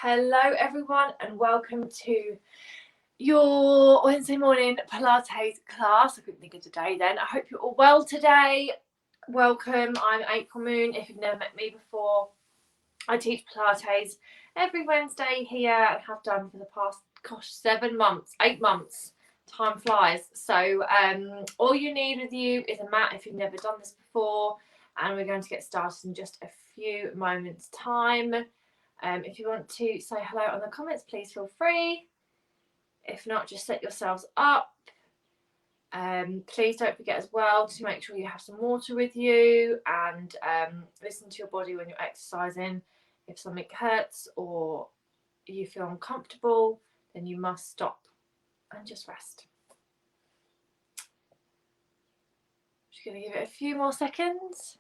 Hello everyone and welcome to your Wednesday morning Pilates class. I couldn't think of today then. I hope you're all well today. Welcome, I'm April Moon. If you've never met me before, I teach Pilates every Wednesday here and have done for the past 8 months. Time flies. So all you need with you is a mat if you've never done this before, and we're going to get started in just a few moments time. If you want to say hello on the comments, please feel free. If not, just set yourselves up. Please don't forget as well to make sure you have some water with you and listen to your body when you're exercising. If something hurts or you feel uncomfortable, then you must stop and just rest. Just going to give it a few more seconds.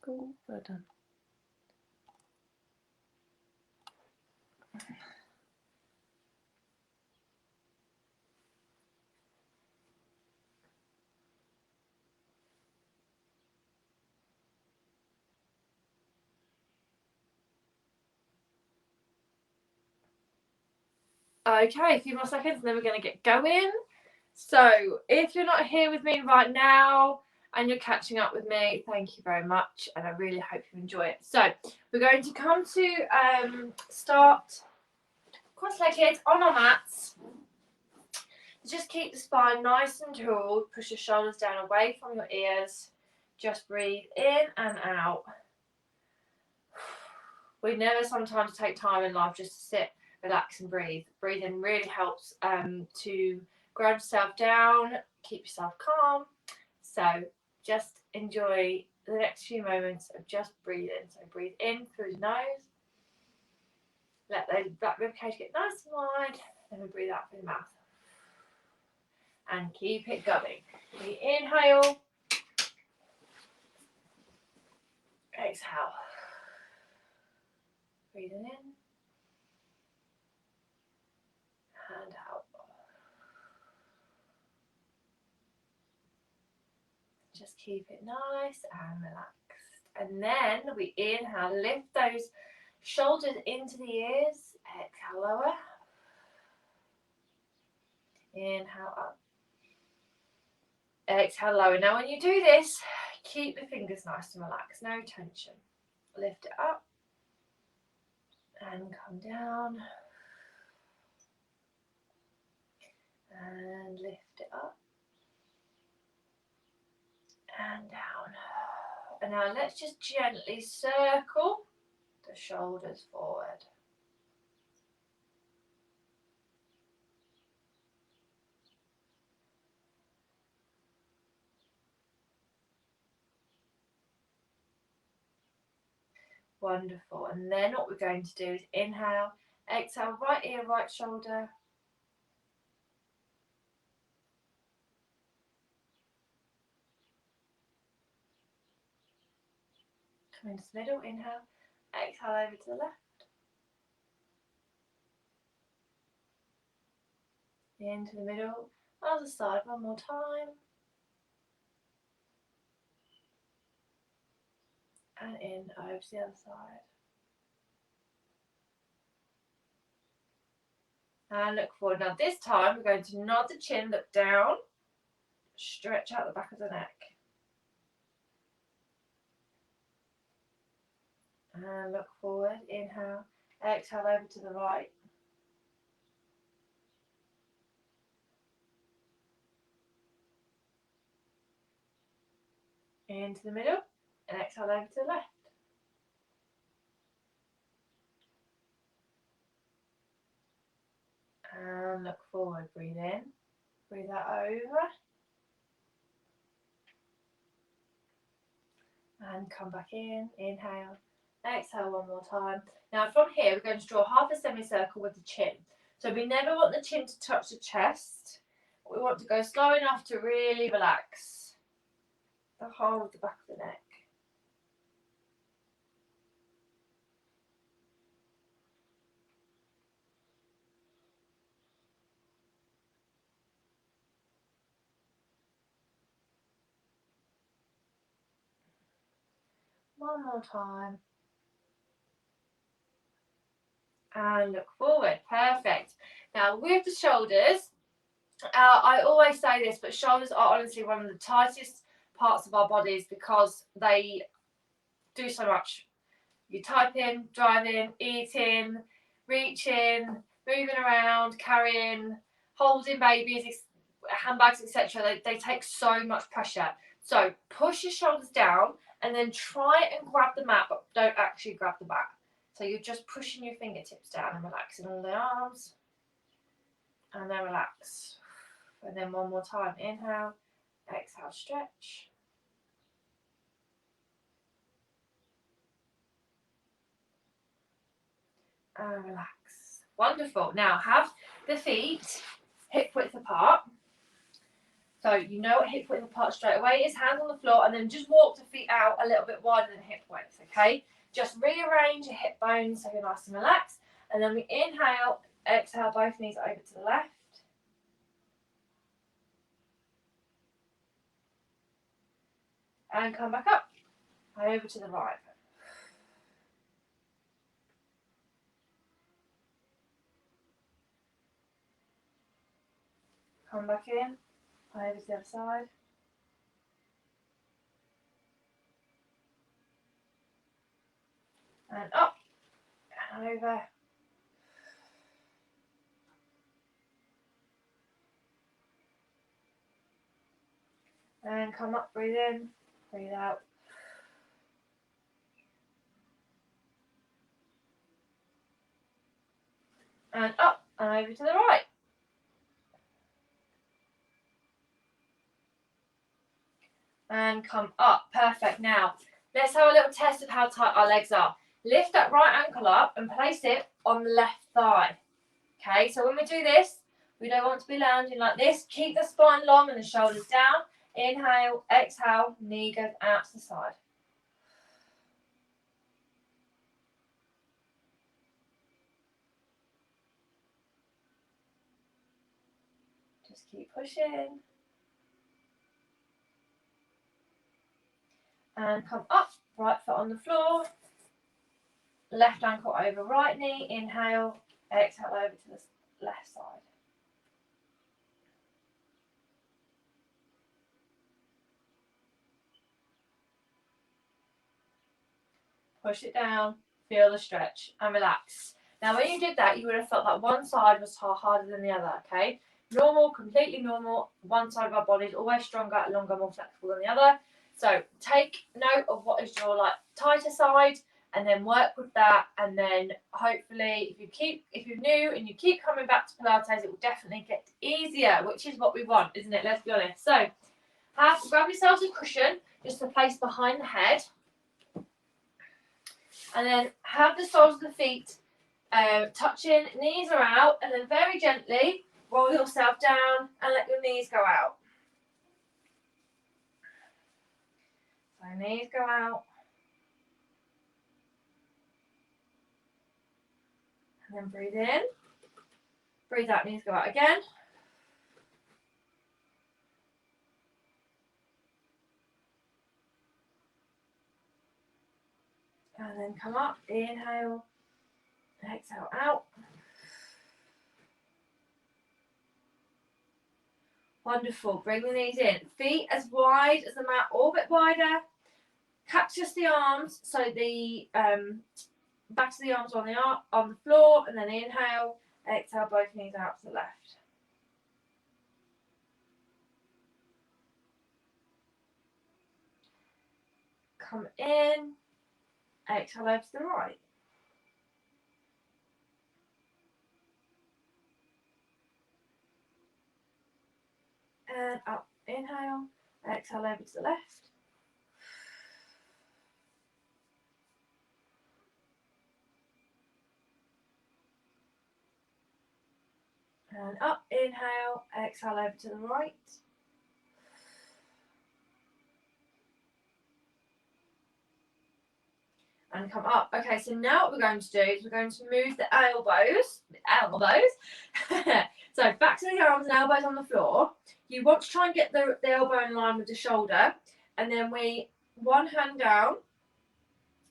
Cool, well done. Okay, a few more seconds and then we're going to get going. So if you're not here with me right now and you're catching up with me, thank you very much and I really hope you enjoy it. So we're going to come to start cross-legged on our mats. Just keep the spine nice and tall. Push your shoulders down away from your ears. Just breathe in and out. We never sometimes take time in life just to sit, relax and breathe. Breathing really helps to ground yourself down, keep yourself calm. So just enjoy the next few moments of just breathing. So breathe in through the nose. Let that ribcage get nice and wide. Then we breathe out through the mouth. And keep it going. We inhale. Exhale. Breathing in. And out. Just keep it nice and relaxed. And then we inhale, lift those shoulders into the ears. Exhale, lower. Inhale, up. Exhale, lower. Now when you do this, keep the fingers nice and relaxed, no tension. Lift it up and come down. And lift it up and down. And now let's just gently circle the shoulders forward. Wonderful. And then what we're going to do is inhale, exhale, right ear, right shoulder. Come into the middle, inhale, exhale over to the left. Into the middle, other side, one more time. And in, over to the other side. And look forward. Now this time we're going to nod the chin, look down, stretch out the back of the neck. And look forward, inhale, exhale over to the right. Into the middle, and exhale over to the left. And look forward, breathe in, breathe out over. And come back in, inhale, exhale one more time. Now from here, we're going to draw half a semicircle with the chin. So we never want the chin to touch the chest. We want to go slow enough to really relax the whole of the back of the neck. One more time. And look forward. Perfect. Now with the shoulders, I always say this, but shoulders are honestly one of the tightest parts of our bodies because they do so much. You typing, driving, eating, reaching, moving around, carrying, holding babies, handbags, etc. They take so much pressure. So push your shoulders down and then try and grab the mat, but don't actually grab the mat. So you're just pushing your fingertips down and relaxing all the arms. And then relax. And then one more time. Inhale, exhale, stretch. And relax. Wonderful. Now have the feet hip width apart. So you know what hip width apart straight away is. Hands on the floor and then just walk the feet out a little bit wider than hip width, okay? Just rearrange your hip bones so you're nice and relaxed. And then we inhale, exhale, both knees over to the left. And come back up, over to the right. Come back in, over to the other side. And up, and over. And come up, breathe in, breathe out. And up, and over to the right. And come up. Perfect. Now, let's have a little test of how tight our legs are. Lift that right ankle up and place it on the left thigh. Okay, so when we do this, we don't want to be lounging like this. Keep the spine long and the shoulders down. Inhale, exhale, knee goes out to the side. Just keep pushing. And come up, right foot on the floor. Left ankle over right knee. Inhale, exhale over to the left side. Push it down, feel the stretch and relax. Now when you did that, you would have felt that one side was harder than the other, okay? Normal, completely normal. One side of our body is always stronger, longer, more flexible than the other. So take note of what is your tighter side and then work with that, and then hopefully if you're new and you keep coming back to Pilates, it will definitely get easier, which is what we want, isn't it? Let's be honest. So grab yourselves a cushion just to place behind the head. And then have the soles of the feet touching, knees are out, and then very gently roll yourself down and let your knees go out. So knees go out. And then breathe in. Breathe out, knees go out again. And then come up, inhale, exhale out. Wonderful, bring the knees in. Feet as wide as the mat, or a bit wider. Cactus the arms, so the back of the arms on the floor, and then inhale, exhale, both knees out to the left. Come in, exhale over to the right. And up, inhale, exhale over to the left. And up, inhale, exhale over to the right. And come up. Okay, so now what we're going to do is we're going to move the elbows. So back to the arms and elbows on the floor. You want to try and get the elbow in line with the shoulder. And then one hand down,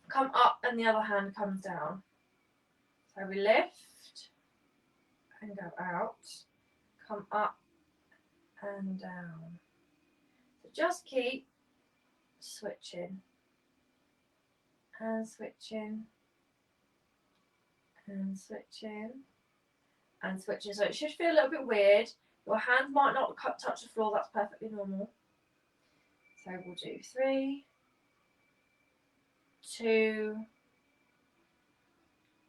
come up, and the other hand comes down. So So we lift and go out, come up and down. So just keep switching and switching and switching and switching. So it should feel a little bit weird. Your hands might not touch the floor, that's perfectly normal. So we'll do 3, 2,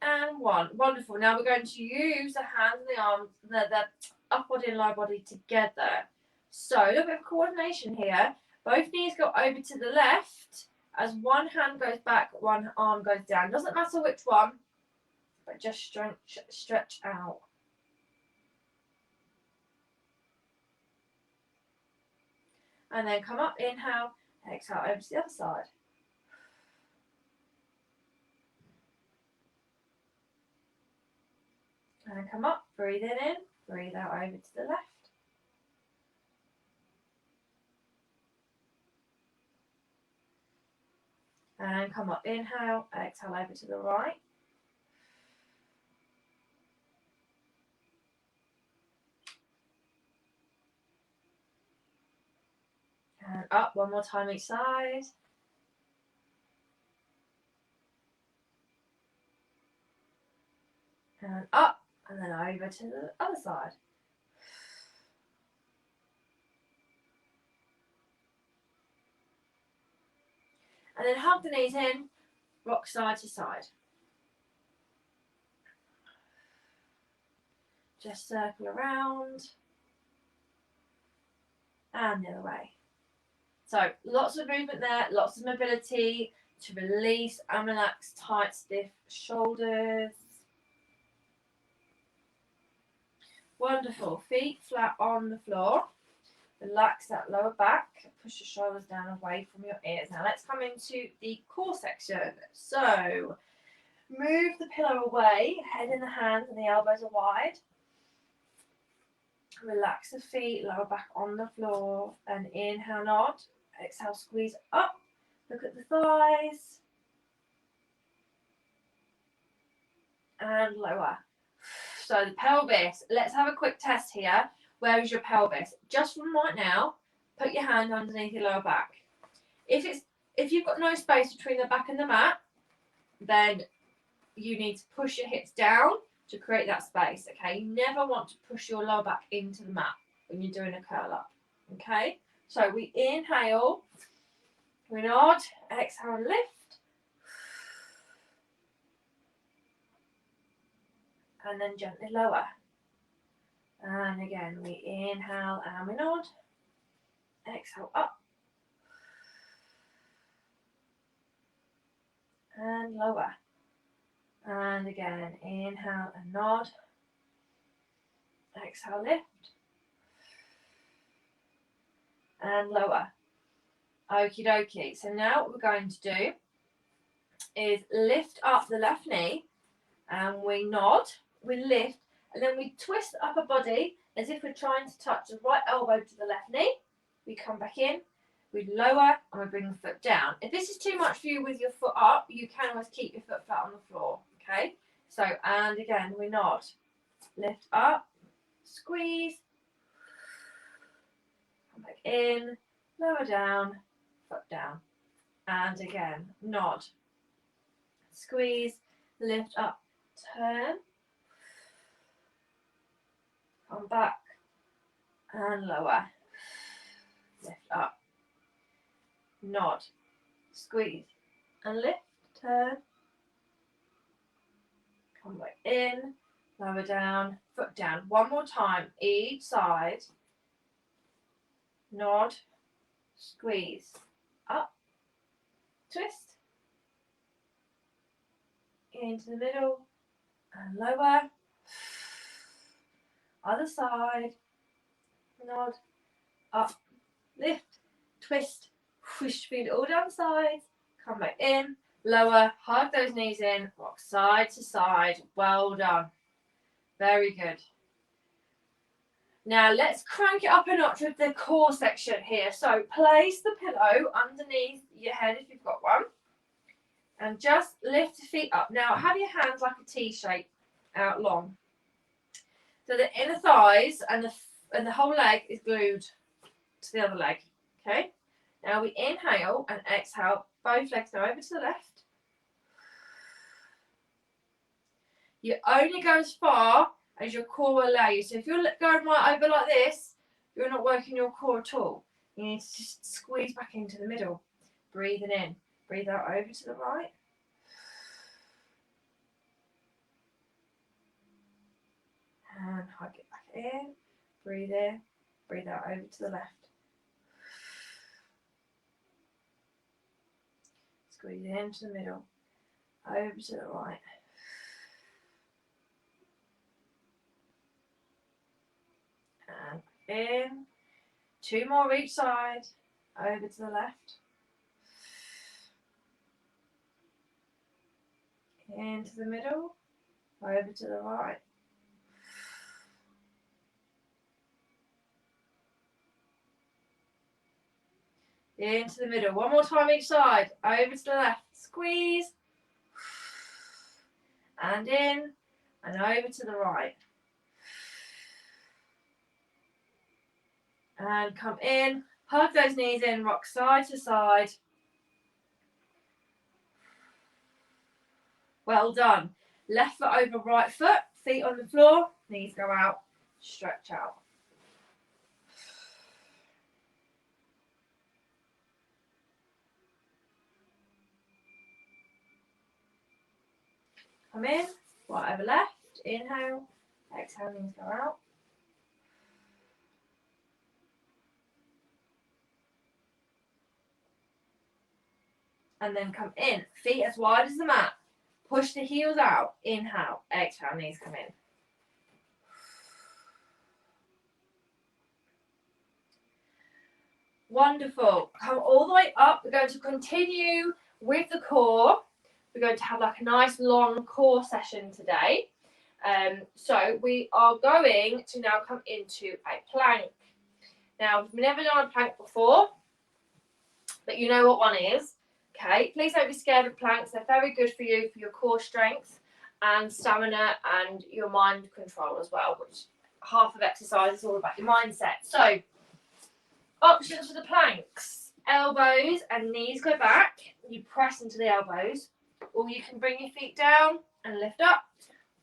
and 1. Wonderful. Now we're going to use the hands and the arms, the upper body and lower body together. So a little bit of coordination here. Both knees go over to the left as one hand goes back, one arm goes down. Doesn't matter which one, but just stretch out. And then come up, inhale, exhale over to the other side. And come up, breathe in, breathe out over to the left. And come up, inhale, exhale over to the right. And up, one more time each side. And up, and then over to the other side. And then hug the knees in, rock side to side. Just circle around. And the other way. So lots of movement there, lots of mobility to release and relax tight, stiff shoulders. Wonderful. Feet flat on the floor. Relax that lower back. Push your shoulders down away from your ears. Now let's come into the core section. So move the pillow away, head in the hands and the elbows are wide. Relax the feet, lower back on the floor. And inhale, nod. Exhale, squeeze up. Look at the thighs. And lower. So the pelvis. Let's have a quick test here. Where is your pelvis? Just from right now, put your hand underneath your lower back. If you've got no space between the back and the mat, then you need to push your hips down to create that space. Okay, you never want to push your lower back into the mat when you're doing a curl up. Okay, so we inhale, we nod, exhale and lift, and then gently lower. And again, we inhale and we nod, exhale up, and lower. And again, inhale and nod, exhale, lift, and lower. Okie dokie. So now what we're going to do is lift up the left knee, and we nod, we lift, and then we twist the upper body as if we're trying to touch the right elbow to the left knee. We come back in, we lower, and we bring the foot down. If this is too much for you with your foot up, you can always keep your foot flat on the floor. Okay, so, and again, we nod, lift up, squeeze, come back in, lower down, foot down, and again, nod, squeeze, lift up, turn, come back, and lower, lift up, nod, squeeze, and lift, turn, come back in, lower down, foot down. One more time, each side. Nod, squeeze, up, twist, into the middle, and lower. Other side, nod, up, lift, twist, whoosh, feet all down the sides, come back in, lower, hug those knees in, rock side to side. Well done. Very good. Now let's crank it up a notch with the core section here. So place the pillow underneath your head if you've got one, and just lift the feet up. Now have your hands like a T shape out long. So the inner thighs and the whole leg is glued to the other leg. Okay. Now we inhale and exhale. Both legs go over to the left. You only go as far as your core will allow you. So if you're going right over like this, you're not working your core at all. You need to just squeeze back into the middle. Breathing in. Breathe out over to the right. And hug it back in. Breathe in. Breathe out over to the left. Squeeze into the middle. Over to the right. And in. 2 more each side. Over to the left. Into the middle. Over to the right. Into the middle. 1 more time each side. Over to the left. Squeeze. And in. And over to the right. And come in. Hug those knees in. Rock side to side. Well done. Left foot over right foot. Feet on the floor. Knees go out. Stretch out. Come in. Right over left. Inhale. Exhale. Knees go out. And then come in. Feet as wide as the mat. Push the heels out. Inhale. Exhale. Knees come in. Wonderful. Come all the way up. We're going to continue with the core. We're going to have like a nice long core session today. So we are going to now come into a plank. Now, we've never done a plank before, but you know what one is. Okay, please don't be scared of planks. They're very good for you, for your core strength and stamina and your mind control as well, which half of exercise is all about your mindset. So, options for the planks. Elbows and knees go back. You press into the elbows. Or you can bring your feet down and lift up.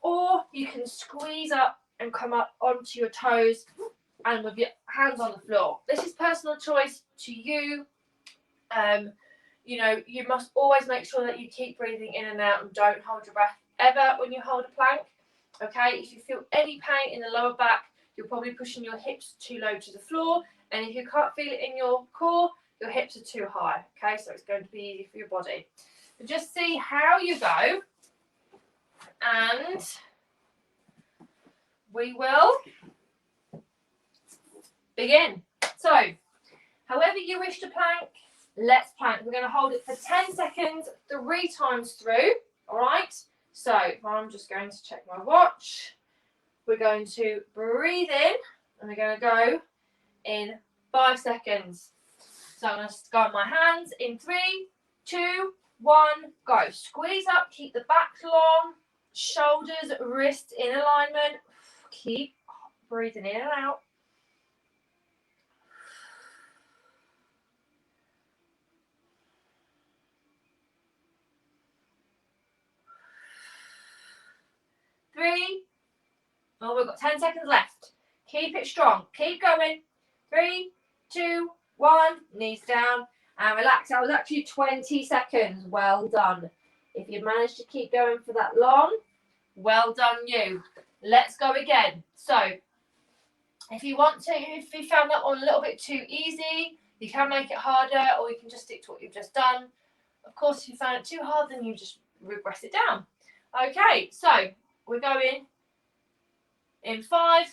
Or you can squeeze up and come up onto your toes and with your hands on the floor. This is personal choice to you. You know, you must always make sure that you keep breathing in and out and don't hold your breath ever when you hold a plank. Okay, if you feel any pain in the lower back, you're probably pushing your hips too low to the floor. And if you can't feel it in your core, your hips are too high. Okay, so it's going to be easy for your body. So just see how you go. And we will begin. So, however you wish to plank, let's plank. We're going to hold it for 10 seconds, 3 times through. All right. So I'm just going to check my watch. We're going to breathe in and we're going to go in 5 seconds. So I'm going to go on my hands in 3, 2, 1, go. Squeeze up, keep the back long, shoulders, wrists in alignment. Keep breathing in and out. Three. Oh, we've got 10 seconds left. Keep it strong. Keep going. 3, 2, 1. Knees down and relax. That was actually 20 seconds. Well done. If you managed to keep going for that long, well done you. Let's go again. So, if you want to, if you found that one a little bit too easy, you can make it harder or you can just stick to what you've just done. Of course, if you found it too hard, then you just regress it down. Okay, so we're going in 5,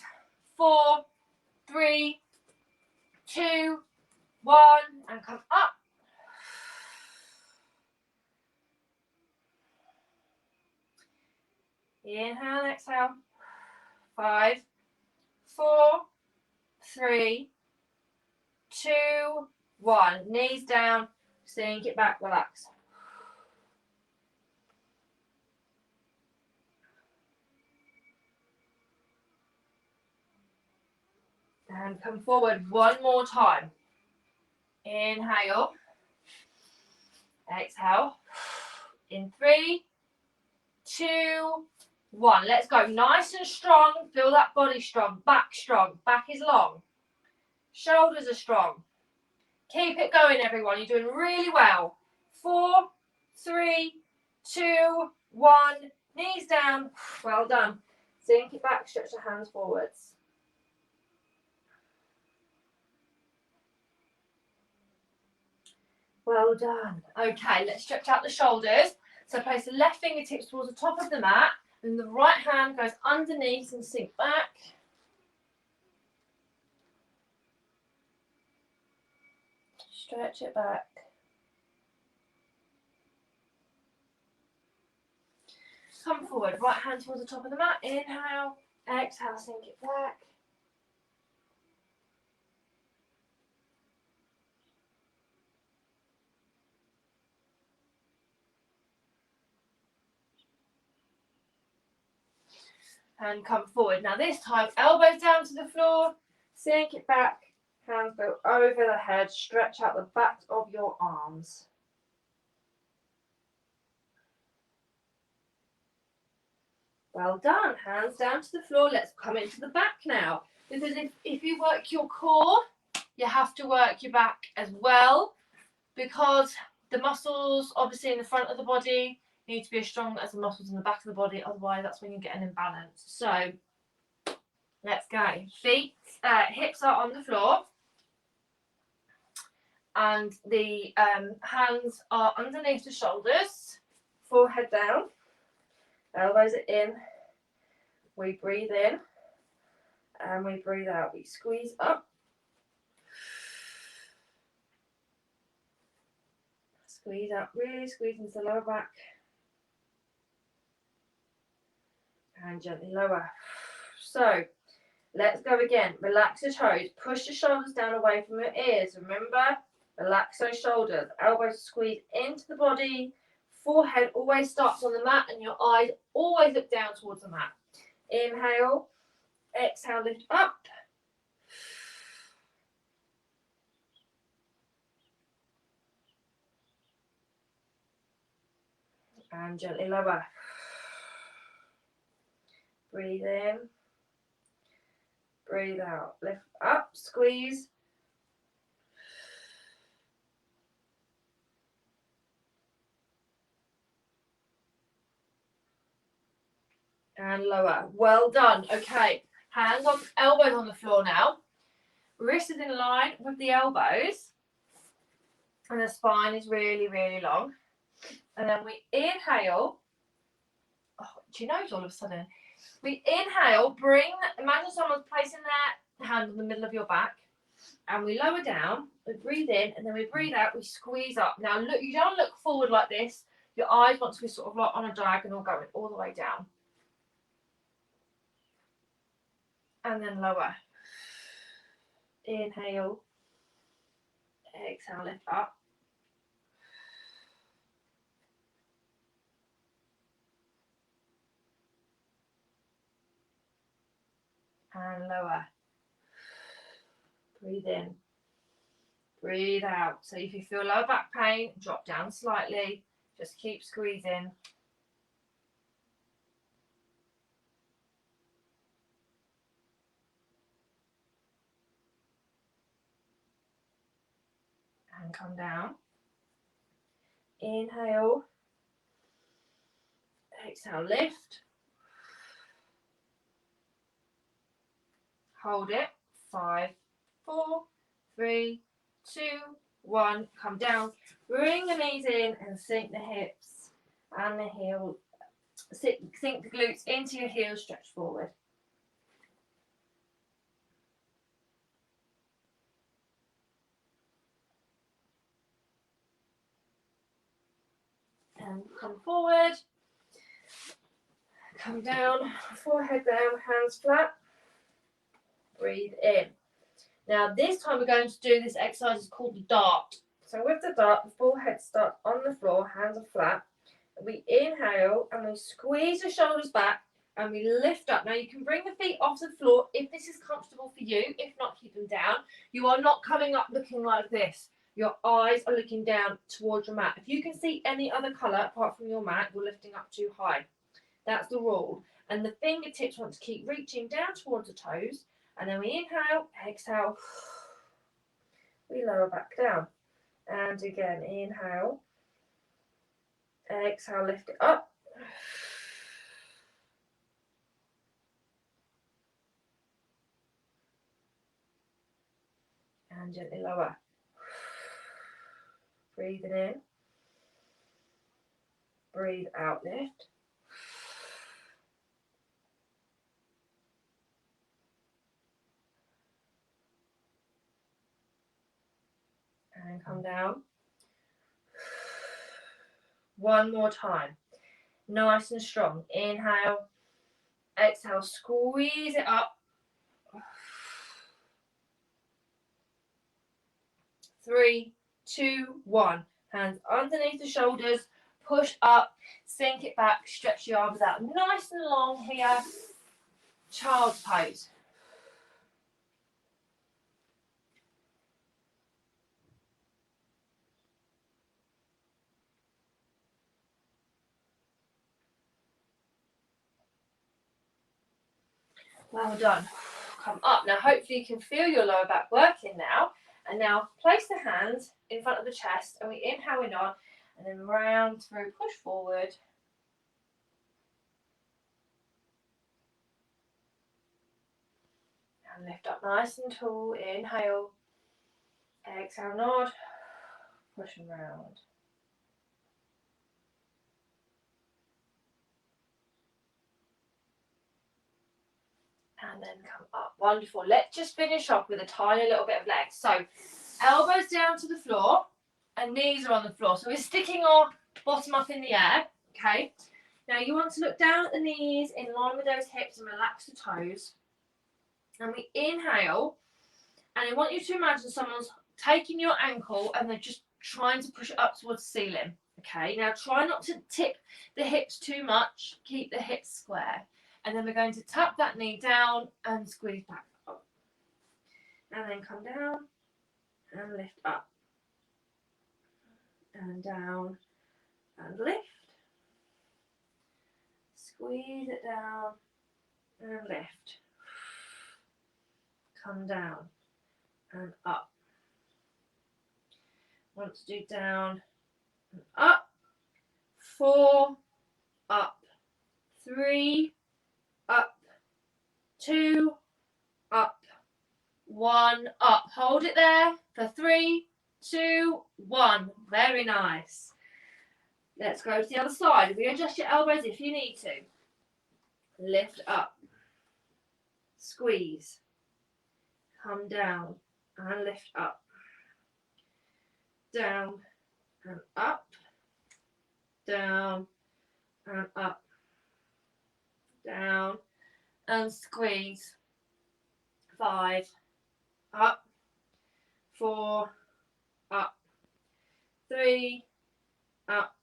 4, 3, 2, 1, and come up. Inhale, exhale. 5, 4, 3, 2, 1. Knees down, sink it back, relax. And come forward one more time. Inhale. Exhale. In 3, 2, 1. Let's go. Nice and strong. Feel that body strong. Back strong. Back is long. Shoulders are strong. Keep it going, everyone. You're doing really well. 4, 3, 2, 1. Knees down. Well done. Sink it back. Stretch the hands forwards. Well done. Okay, let's stretch out the shoulders. So place the left fingertips towards the top of the mat, and the right hand goes underneath and sink back. Stretch it back. Come forward, right hand towards the top of the mat. Inhale, exhale, sink it back. And come forward. Now this time, elbows down to the floor, sink it back, hands go over the head, stretch out the back of your arms. Well done. Hands down to the floor. Let's come into the back now. Because if you work your core, you have to work your back as well, because the muscles, obviously, in the front of the body need to be as strong as the muscles in the back of the body. Otherwise, that's when you get an imbalance. So, let's go. Feet, hips are on the floor. And the hands are underneath the shoulders. Forehead down. Elbows are in. We breathe in. And we breathe out. We squeeze up. Squeeze out. Really squeeze into the lower back. And gently lower. So, let's go again. Relax your toes. Push the shoulders down away from your ears. Remember, relax those shoulders. Elbows squeeze into the body. Forehead always starts on the mat, and your eyes always look down towards the mat. Inhale. Exhale, lift up. And gently lower. Breathe in. Breathe out. Lift up. Squeeze. And lower. Well done. Okay. Hands on, elbows on the floor now. Wrists is in line with the elbows. And the spine is really, really long. And then we inhale. Oh, do you know all of a sudden? We inhale, imagine someone's placing their hand on the middle of your back. And we lower down, we breathe in, and then we breathe out, we squeeze up. Now look, you don't look forward like this. Your eyes want to be sort of like on a diagonal going all the way down. And then lower. Inhale. Exhale, lift up. And lower. Breathe in. Breathe out. So if you feel lower back pain, drop down slightly. Just keep squeezing. And come down. Inhale. Exhale, lift. Hold it. 5, 4, 3, 2, 1. Come down. Bring the knees in and sink the hips and the heel. Sink the glutes into your heels. Stretch forward. And come forward. Come down. Forehead down. Hands flat. Breathe in. Now this time we're going to do this exercise. It's called the dart. So with the dart, the forehead starts on the floor, hands are flat. We inhale and we squeeze the shoulders back and we lift up. Now you can bring the feet off the floor if this is comfortable for you. If not, keep them down. You are not coming up looking like this. Your eyes are looking down towards your mat. If you can see any other colour apart from your mat, you're lifting up too high. That's the rule. And the fingertips want to keep reaching down towards the toes. And then we inhale, exhale. We lower back down. And again, inhale. Exhale, lift it up. And gently lower. Breathing in. Breathe out, lift. And come down. One more time. Nice and strong. Inhale. Exhale. Squeeze it up. 3, 2, 1. Hands underneath the shoulders. Push up. Sink it back. Stretch your arms out. Nice and long here. Child's pose. Well done. Come up. Now hopefully you can feel your lower back working now. And now place the hands in front of the chest and we inhale in on and then round through, push forward. And lift up nice and tall. Inhale. Exhale, nod. Push and round. And then come up. Wonderful. Let's just finish off with a tiny little bit of legs. So elbows down to the floor and knees are on the floor. So we're sticking our bottom up in the air. Okay. Now you want to look down at the knees in line with those hips and relax the toes. And we inhale. And I want you to imagine someone's taking your ankle and they're just trying to push it up towards the ceiling. Okay. Now try not to tip the hips too much. Keep the hips square. And then we're going to tap that knee down and squeeze back up. And then come down and lift up. And down and lift. Squeeze it down and lift. Come down and up. Want to do down and up. 4, up. 3, up. 2, up. 1, up. Hold it there for 3, 2, 1. Very nice. Let's go to the other side. Readjust your elbows if you need to. Lift up. Squeeze. Come down and lift up. Down and up. Down and up. Down and squeeze. 5, up. 4, up. 3, up.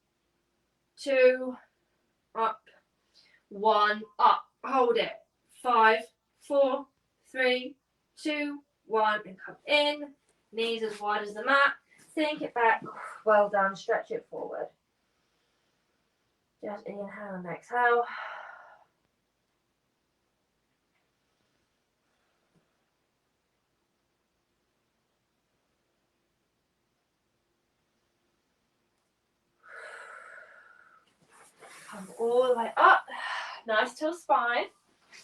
2, up. 1, up. Hold it. 5, 4, 3, 2, 1, and come in. Knees as wide as the mat. Sink it back. Well done. Stretch it forward. Just inhale and exhale. Come all the way up. Nice tall spine.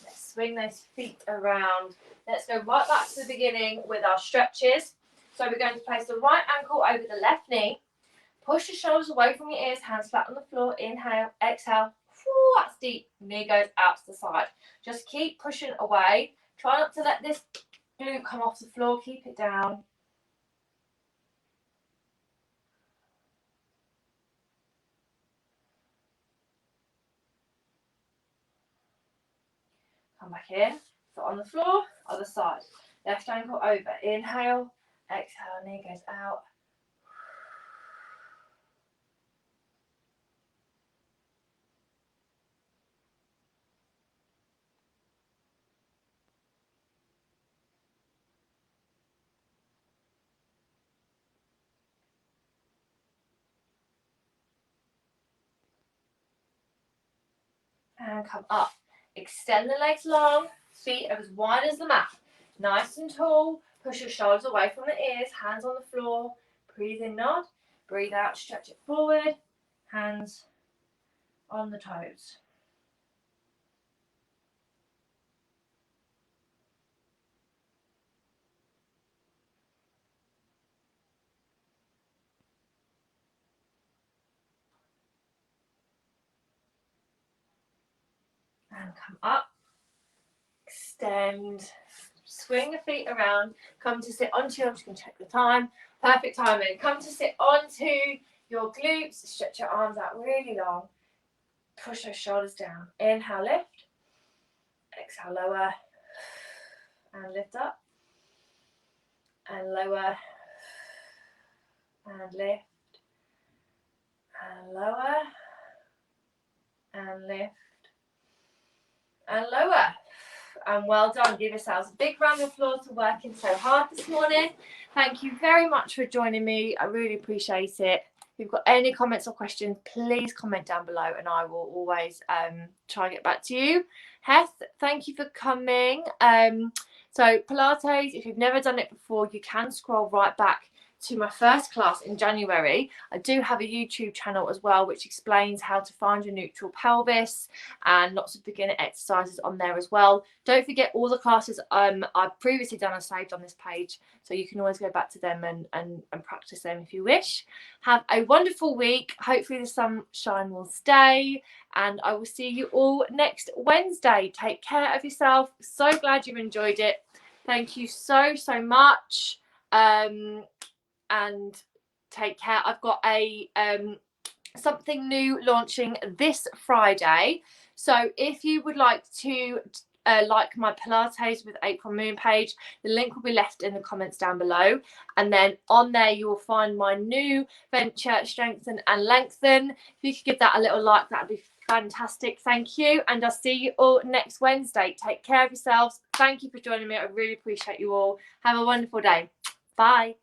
Let's swing those feet around. Let's go right back to the beginning with our stretches. So we're going to place the right ankle over the left knee. Push the shoulders away from your ears, hands flat on the floor. Inhale, exhale. Whew, that's deep. Knee goes out to the side. Just keep pushing away. Try not to let this glute come off the floor. Keep it down. Come back in. Foot on the floor. Other side. Left ankle over. Inhale. Exhale. Knee goes out. And come up. Extend the legs long, feet as wide as the mat. Nice and tall. Push your shoulders away from the ears, hands on the floor. Breathe in, nod. Breathe out, stretch it forward. Hands on the toes. And come up. Extend. Swing the feet around. Come to sit onto, I'm just going to check the time. Perfect timing. Come to sit onto your glutes. Stretch your arms out really long. Push those shoulders down. Inhale, lift. Exhale, lower. And lift up. And lower. And lift. And lower. And lift. And lower. And well done. Give yourselves a big round of applause for working so hard this morning. Thank you very much for joining me. I really appreciate it. If you've got any comments or questions, please comment down below and I will always try and get back to you. Heth, thank you for coming. So Pilates, if you've never done it before, you can scroll right back to my first class in January. I do have a YouTube channel as well, which explains how to find your neutral pelvis and lots of beginner exercises on there as well. Don't forget all the classes I've previously done are saved on this page, so you can always go back to them and practice them if you wish. Have a wonderful week. Hopefully the sunshine will stay, and I will see you all next Wednesday. Take care of yourself. So glad you've enjoyed it. Thank you so much. And take care. I've got a something new launching this Friday, so if you would like to like my Pilates with April Moon page, the link will be left in the comments down below, and then on there you will find my new venture, Strengthen and Lengthen. If you could give that a little like, that would be fantastic. Thank you, and I'll see you all next Wednesday. Take care of yourselves. Thank you for joining me. I really appreciate you all. Have a wonderful day. Bye.